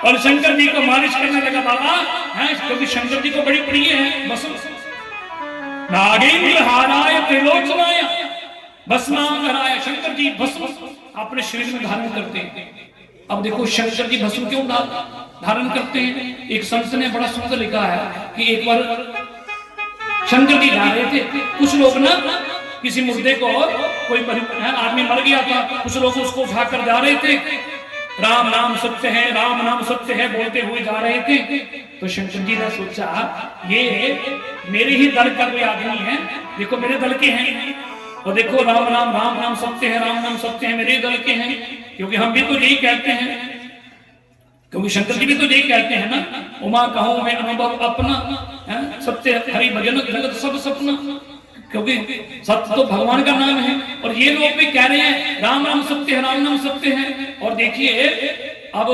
और शंकर जी को मालिश करने लगा। बाबा है, क्योंकि शंकर जी को बड़ी प्रिय है भस्म। नागेंद्र हाराय त्रिलोचनाय भस्मां कराय, शंकर जी भस्म अपने शरीर में धारण करते हैं। अब देखो शंकर जी भस्म क्यों धारण करते हैं? एक संत ने बड़ा सुंदर लिखा है कि एक बार शंकर जी जा रहे थे, कुछ लोग ना किसी मुर्दे को, कोई आदमी मर गया था, कुछ लोग उसको उठाकर जा रहे थे, राम नाम सत्य है, राम नाम सत्य है बोलते हुए जा रहे थे। तो शंकर जी ने सोचा ये मेरे ही दल का कोई आदमी है, देखो मेरे दल के हैं, और देखो राम नाम, राम नाम सत्य है, राम नाम सत्य है, मेरे दल के हैं, क्योंकि हम भी तो यही कहते हैं, क्योंकि शंकर जी भी तो यही कहते हैं ना, उमा कहूं मैं अनुभव अपना, सत्य हरि भजन जगत सब सपना, क्योंकि सत्य तो भगवान का नाम है। और ये लोग भी कह रहे हैं राम नाम सत्य है, राम नाम सत्य है। और देखिए अब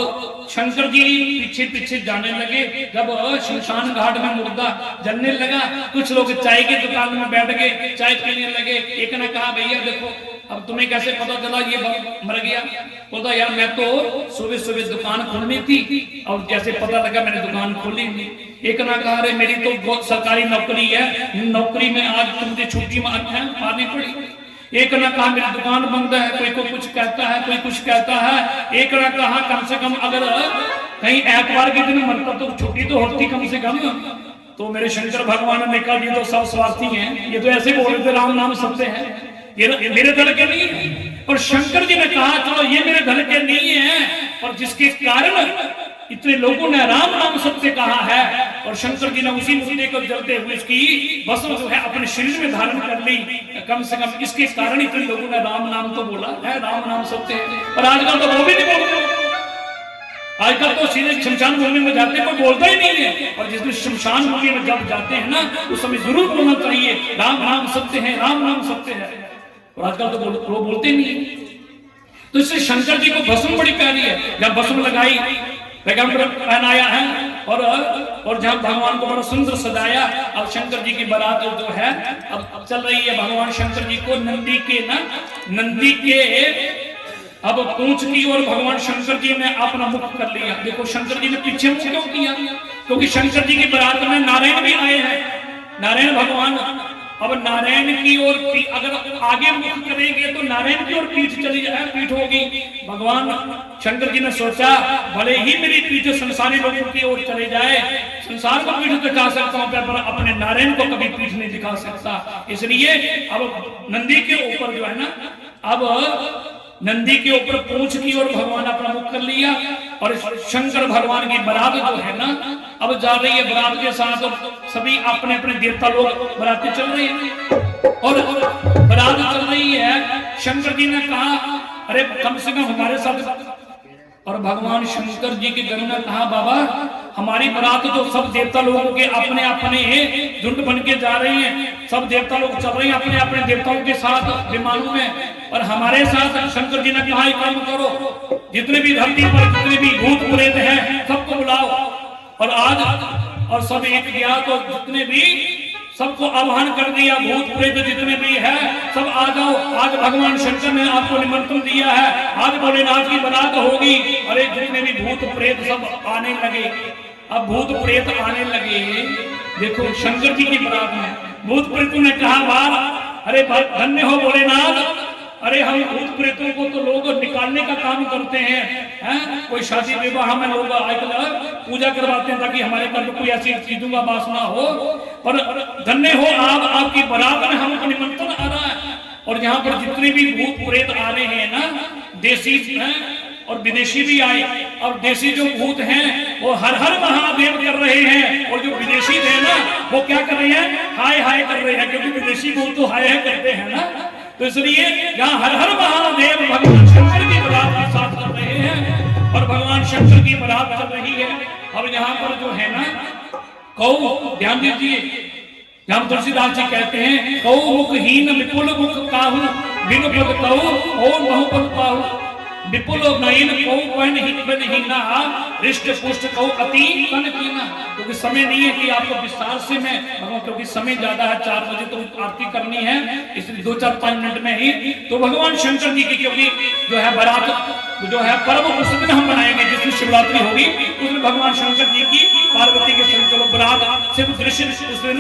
शंकर जी पीछे पीछे जाने लगे। जब शमशान घाट में मुर्दा जलने लगा, कुछ लोग चाय की दुकान में बैठ गए, चाय पीने लगे। एक ने कहा भैया देखो अब तुम्हें कैसे पता चला ये मर गया? बोलता यार मैं तो सुबह सुबह दुकान खोलनी थी और जैसे पता लगा मैंने दुकान खोली। एक ना कहा अरे मेरी तो बहुत सरकारी नौकरी है, नौकरी में आज तुमसे छुट्टी मारनी पड़ी। एक ना कहा मेरी दुकान बंद है, कोई को कुछ कहता है, कोई कुछ कहता है। एक ना कहा कम से कम अगर कहीं एतवार के दिन मरता तो छुट्टी तो होती कम से कम। तो मेरे शंकर भगवान ने कहा ये तो सब स्वार्थी हैं, ये तो ऐसे बोल रहे थे राम नाम सत्य है, ये मेरे दल के नहीं है। और शंकर जी ने कहा चलो ये मेरे दल के नहीं है, और जिसके कारण इतने लोगों ने राम नाम सत्य कहा है, और शंकर जी ने उसी मुद्दे को जलते हुए इसकी भस्म जो है अपने शरीर में धारण कर ली, कम से कम इसके कारण इतने लोगों ने राम नाम तो बोला है, राम नाम सत्य है। और आजकल तो वो भी नहीं बोलते, आजकल तो सीधे शमशान भूमि में जाते कोई बोलता ही नहीं है। और जिस दिन शमशान भूमि में जब जाते हैं ना उस समय जरूर बोलना चाहिए राम नाम सत्य है, राम नाम सत्य है। और आजकल तो वो बोलते नहीं। तो इससे शंकर जी को भस्म बड़ी प्यारी है। जब भस्म लगाई, पैगंबर पहनाया है, और जहां भगवान को बड़ा सुंदर सजाया। अब शंकर जी की बारात जो है अब चल रही है। भगवान शंकर जी को नंदी के अब पूंछ की और भगवान शंकर जी ने अपना मुख कर लिया। देखो शंकर जी ने पीछे मुख क्यों किया? क्योंकि शंकर जी की बारात में नारायण भी आए हैं, नारायण भगवान। अब नारायण की ओर अगर आगे मुख करेंगे तो नारायण की ओर पीठ चली जाए, पीठ होगी। भगवान शंकर जी ने सोचा भले ही मेरी पीठ संसारी लोगों की ओर चले जाए, संसार को पीठ दिखा सकता हूं पर अपने नारायण को कभी पीठ नहीं दिखा सकता। इसलिए अब नंदी के ऊपर जो है ना, अब नंदी के ऊपर पूंछ की और भगवान अपना मुख कर लिया। और शंकर भगवान की बारात जो है ना अब जा रही है। बारात के साथ सभी अपने अपने देवता लोग बारातें चल रही है और बारात चल रही है। शंकर जी ने कहा अरे कम से कम हमारे साथ, और भगवान शंकर जी के गण ने कहा बाबा हमारी बारात तो सब देवता लोगों के अपने अपने झुंड बन के जा रही हैं, सब देवता लोग चल रहे हैं अपने अपने देवताओं के साथ विमानों में, और हमारे साथ शंकर जी ने कहा एक काम करो, जितने भी धरती पर जितने भी भूत प्रेत हैं सबको बुलाओ। और आज और सब एक गया तो जितने भी सबको आह्वान कर दिया, भूत प्रेत जितने भी है सब आ जाओ। आज भगवान शंकर ने आपको निमंत्रण दिया है, आज भोलेनाथ की बारात होगी। अरे जितने भी भूत प्रेत सब आने लगे। अब भूत प्रेत आने लगे, देखो शंकर जी की बारात में भूत प्रेत ने कहा बार अरे धन्य हो भोलेनाथ, अरे हम भूत प्रेतों को तो लोग निकालने का काम करते हैं, कोई शादी विवाह में लोग आजकल पूजा करवाते हैं ताकि हमारे घर में कोई ऐसी चीजों का वास ना हो। पर धन्य हो आप, आपकी बारात में हमको निमंत्रण आ रहा है। और यहाँ पर जितने भी भूत प्रेत आ रहे हैं ना, देसी हैं और विदेशी भी आए। और देसी जो भूत हैं वो हर हर महादेव कर रहे हैं, और जो विदेशी थे ना वो क्या कर रहे हैं, हाय हाय कर रहे हैं, क्योंकि विदेशी भूत तो हाय हाय करते हैं ना। तो इसलिए यहाँ हर हर महादेव भगवान शंकर की बारात के साथ कर रहे हैं, और भगवान शंकर की बारात चल रही है। अब यहाँ पर जो है ना कौ, ध्यान दीजिए, जहाँ तुलसीदास जी कहते हैं कौ मुखहीन विपुल मुख काहू, बिनु पद कहू और बहुपद पाहू, विपुल नयन कौ पहन हीना, हृष्ट पुष्ट कौ अति कन कीना। क्योंकि समय नहीं है कि आपको विस्तार से मैं भगवान, क्योंकि समय ज्यादा है, 4 बजे तो आरती करनी है, इसलिए 2-4-5 मिनट में ही तो भगवान शंकर जी की, क्योंकि जो है बारात जो है पर्व उस दिन हम बनाएंगे जिस दिन शिवरात्रि होगी, उस दिन भगवान शंकर जी की पार्वती के संग चलो बारात सिर्फ दृश्य, उस दिन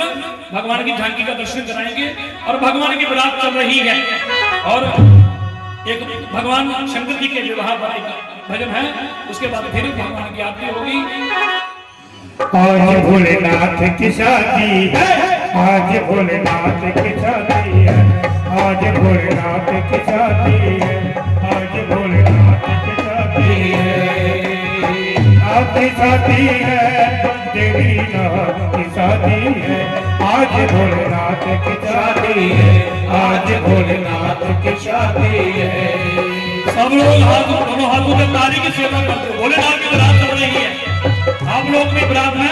भगवान की झांकी का दर्शन कराएंगे। और भगवान की बारात चल रही है, और एक भगवान शंकर जी के विवाह पर एक भजन है, उसके बाद फिर भगवान की आरती होगी। आज भोलेनाथ की शादी है, आज भोलेनाथ की शादी है, आज भोलेनाथ की शादी है, आज भोलेनाथ की शादी है, आपकी शादी है, देवी नाथ की शादी है, आज भोलेनाथ की शादी है, आज भोलेनाथ की शादी है। सब लोग हाथ, दोनों हाथों में ताली की सेवा करते, भोलेनाथ की बारात चल रही है, आप लोग भी बारात में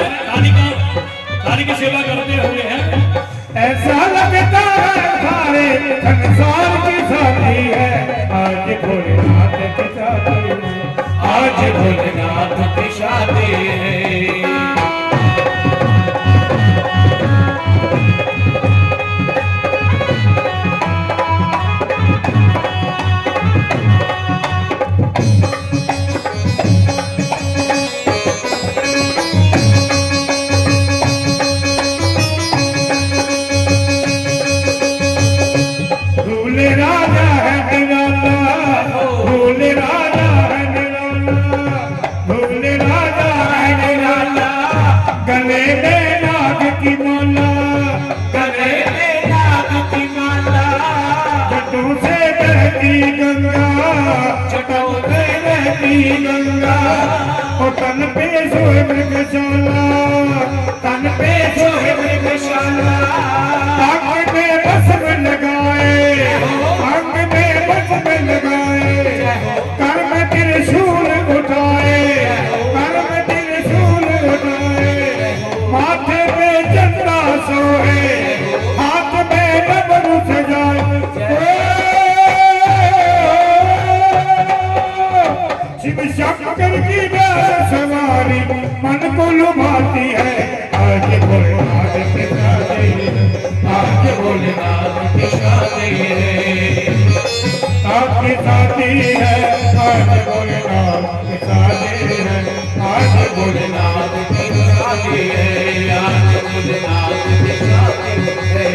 ताली की सेवा करते हुए हैं। ऐसा लगता है सारे संसार की शादी है, आज भोलेनाथ की शादी है, आज भोलेनाथ की शादी है। तन पे सोए मृगशाला, तन पे सोए मृगशाला, अंग में भस्म लगाए, अंग में भस्म लगाए, कर में त्रिशूल उठाए, कर में त्रिशूल उठाए, माथे पे चंदा सोए, हाथ में डमरू सजाए, शिव शंकर की सवारी मन को लुभाती है, आज भोलेनाथ की शादी है, आज भोलेनाथ की शादी है, आपकी शादी है, आज भोलेनाथ की शादी है, आज भोलेनाथ की शादी है, आज भोलेनाथ की शादी है।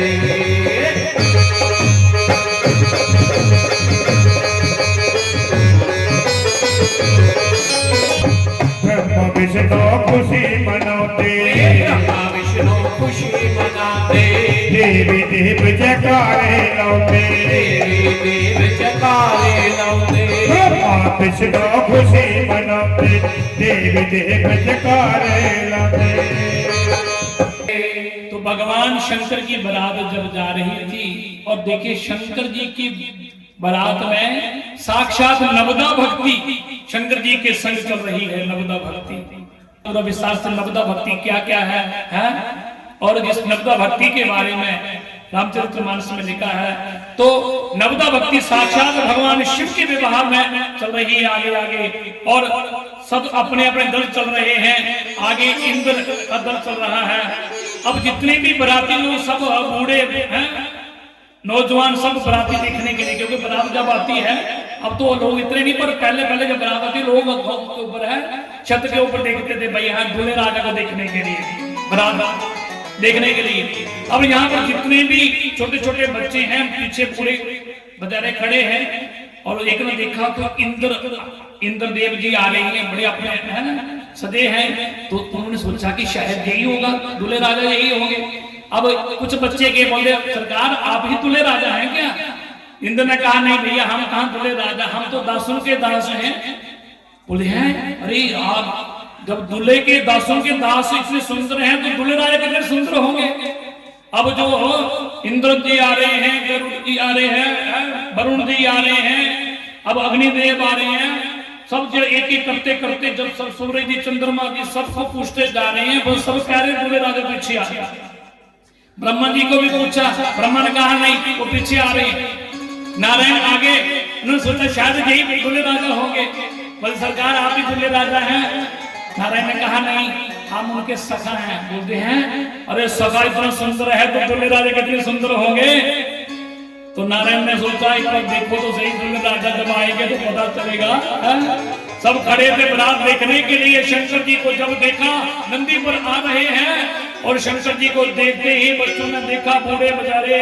विष्णु खुशी मनाते, विष्णु खुशी मनाते, देवी देव जयकारे लाते, देवी देव जयकारे लाते, विष्णु खुशी मनाते, देवी देव जयकारे लाते। तो भगवान शंकर की बारात जब जा रही थी, और देखिए शंकर जी की बारात में साक्षात नवदा भक्ति शंकर जी के संग चल रही है। नवदा भक्ति पूरा विस्तार से नवदा भक्ति क्या क्या है? और जिस नवदा भक्ति के बारे में रामचरितमानस में लिखा है, तो नवदा भक्ति साक्षात भगवान शिव के विवाह में चल रही है आगे आगे, और सब अपने अपने दल चल रहे हैं। आगे इंद्र का दल चल रहा है। अब जितने भी बराती लोग सब बूढ़े हैं, नौजवान सब बराती देखने के लिए, क्योंकि बारात जब आती है अब तो लोग इतने नहीं, पर पहले पहले जब बारात आती लोग के ऊपर है छत के ऊपर देखते थे भाई यहाँ दूल्हे राजा को देखने के लिए, बारात देखने के लिए। अब यहाँ पर जितने भी छोटे छोटे बच्चे हैं पीछे पूरे बेचारे खड़े हैं और एक ने देखा तो इंद्र देव जी आ रहे हैं, बड़े अपने है ना सदे हैं, तो उन्होंने सोचा कि शायद यही होगा, दूल्हे राजा यही होंगे। अब कुछ बच्चे के बोले सरकार आप ही दूल्हे राजा हैं क्या? इंद्र ने कहा नहीं भैया हम कहाँ दूल्हे राजा, हम तो दासों के दास हैं। बोले हैं अरे आप जब दूल्हे के दासों के दास इतने सुंदर हैं तो दूल्हे राजा कितने सुंदर होंगे। अब जो इंद्र जी आ रहे हैं, गरुड़ जी आ रहे हैं, वरुण जी आ रहे हैं, अब अग्निदेव आ रहे हैं, सब जो एक एक करते करते जब सब सूर्य जी चंद्रमा जी सबको पूछते जा रहे हैं, वो सब कह रहे दूल्हे राजा पीछे आ रहे। ब्रह्मा जी को भी पूछा, ब्रह्मा ने कहा नहीं वो पीछे आ रहे हैं। नारायण आगे, उन्होंने सोचा शायद यही दूल्हे राजा होंगे। बोले सरकार आप ही दूल्हे राजा हैं। नारायण ने कहा नहीं हम उनके सखा हैं। बोलते हैं अरे सखा इतना सुंदर है तो दूल्हे राजा कितने सुंदर होंगे। तो नारायण ने सोचा एक बार देखो तो सही दूल्हे राजा जब आएंगे तो पता चलेगा। सब खड़े थे बारात देखने के लिए। शंकर जी को जब देखा नंदी पर आ रहे हैं और शंकर जी को देखते ही बच्चों ने देखा, बूढ़े बेचारे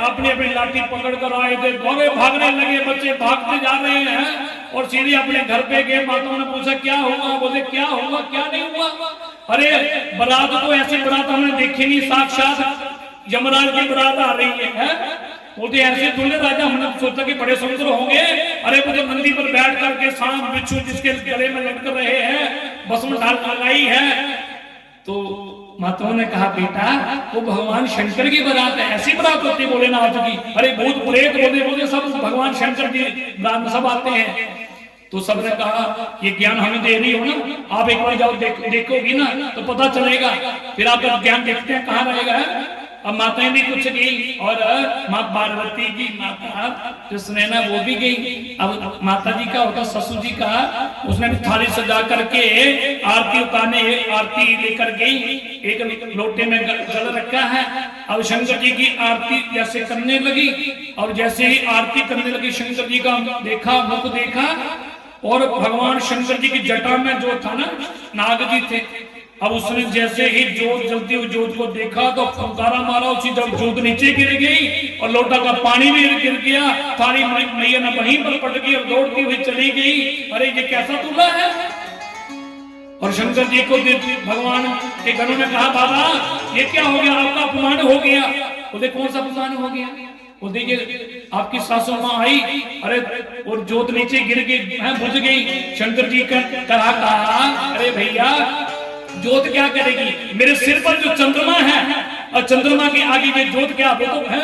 अपनी अपनी लाठी पकड़ कर आए थे, दौड़े भागने लगे, बच्चे भागते जा रहे हैं और सीधे अपने घर पे गए। माताओं ने पूछा क्या हुआ? बोले क्या हुआ क्या नहीं हुआ? अरे बारात तो ऐसी बारात हमने देखी नहीं, साक्षात यमराज की बारात आ रही है। बोलते ऐसे दूल्हे राजा हमने सोचा कि बड़े सुंदर होंगे। अरे मुझे नंदी पर बैठ करके सांप बिच्छू जिसके गले में लटक रहे हैं, भस्म ढाल लगाई है। तो माताओं ने कहा बेटा वो भगवान शंकर की बारात है, ऐसी बारात होती है। बोले ना आ चुकी। अरे भूत प्रेत बोले सब भगवान शंकर की बारात में सब आते हैं। तो सबने कहा ये ज्ञान हमें दे रही हो ना, आप एक बार जाओ देखोगी ना तो पता चलेगा, फिर आप ज्ञान देखते हैं कहाँ रहेगा। अब माताएं भी कुछ गई और माँ पार्वती की माता जो सुनैना वो भी गई। अब माता जी का होता ससुर जी का, उसने भी थाली सजा करके आरती उतारने आरती लेकर गई। एक लोटे में जल रखा है। अब शंकर जी की आरती जैसे करने लगी और जैसे ही आरती करने लगी शंकर जी का देखा, मुख देखा और भगवान शंकर जी की जटा में जो था ना नाग जी थे। अब उसने जैसे ही जोत जलती हुई जोत को देखा तो फुंकारा मारा, उसी जब जोत नीचे गिर गई और लोटा का पानी भी गिर गया। थाली मैया ने वहीं पर पट गई और दौड़ती हुई चली गई। अरे ये कैसा दूल्हा है। और शंकर जी को भगवान के गणों ने कहा बाबा ये क्या हो गया, आपका अपमान हो गया। बोले कौन सा अपमान हो गया? वो देखिए आपकी सासू माँ आई, अरे और जोत नीचे गिर गई, बुझ गई। शंकर जी का कहा अरे भैया जोत क्या करेगी, मेरे सिर पर जो चंद्रमा है और चंद्रमा के आगे ये जोत क्या, वो तो है।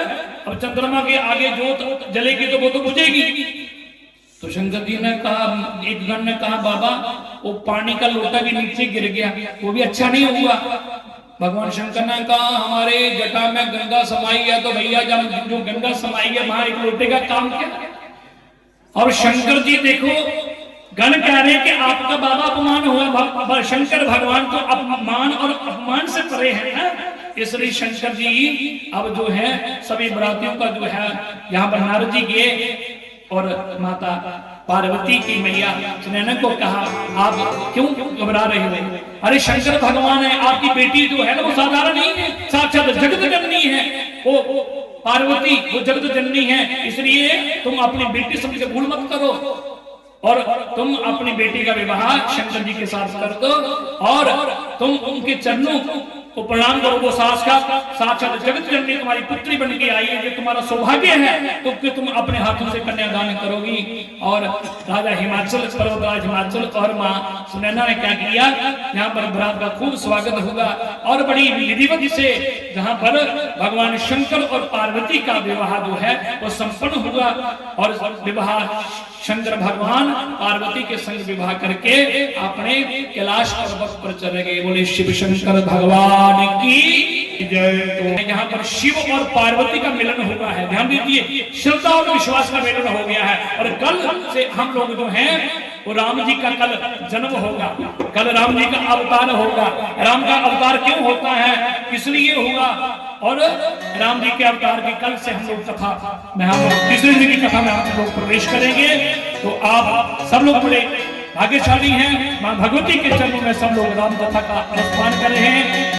अब चंद्रमा के आगे जोत जलेगी तो वो तो बुझेगी। तो शंकर जी ने कहा, एक गण ने कहा बाबा वो पानी का लोटा भी नीचे गिर गया, वो भी अच्छा नहीं हुआ। भगवान शंकर ने कहा हमारे जटा में गंगा समाई है, तो भैया जब जो गंगा समाई है वहां एक लोटे का काम क्या। और शंकर जी देखो गण कह रहे कि आपका बाबा अपमान हुआ। शंकर भगवान तो अपमान और अपमान से परे है। इसलिए शंकर जी अब जो है सभी बरातियों का जो है यहाँ पर नारद जी गए और माता पार्वती की मैया सुनैना को कहा आप क्यों घबरा रहे हो? अरे शंकर भगवान है, आपकी बेटी जो है ना वो साधारण नहीं है, साक्षात जगत जननी है। वो पार्वती वो जगत जननी है, इसलिए तुम अपनी बेटी समझ के भूल मत करो और तुम अपनी बेटी का विवाह शंकर जी के साथ कर दो और तुम उनके चरणों को प्रणाम करो। वो साक्षात जगत जननी तुम्हारी पुत्री बन के आई है, ये तुम्हारा सौभाग्य है तो तुम अपने हाथों से कन्यादान करोगी। और राजा हिमाचल पर्वतराज हिमाचल और माँ सुनैना ने क्या किया, यहाँ पर बरात का खूब स्वागत होगा और बड़ी विधिवत से जहाँ पर भगवान शंकर और पार्वती का विवाह जो है वो संपन्न हुआ। और विवाह शंकर भगवान पार्वती के संग विवाह करके अपने कैलाश पर्वत पर चले गए। बोले शिव शंकर भगवान की जय। तो यहाँ पर शिव और पार्वती का मिलन हुआ है। ध्यान दीजिए श्रद्धा और विश्वास का मिलन हो गया है। और कल से हम लोग जो हैं वो राम जी का कल जन्म होगा, कल राम जी का अवतार होगा। राम का अवतार क्यों होता है, किस लिए हुआ और राम जी के अवतार की कल से हम लोग कथा में हम तीसरे दिन की कथा में हम लोग प्रवेश करेंगे। तो आप सब लोग बड़े भाग्यशाली हैं, मां भगवती के चरणों में सब लोग राम कथा का अनुष्ठान कर रहे हैं।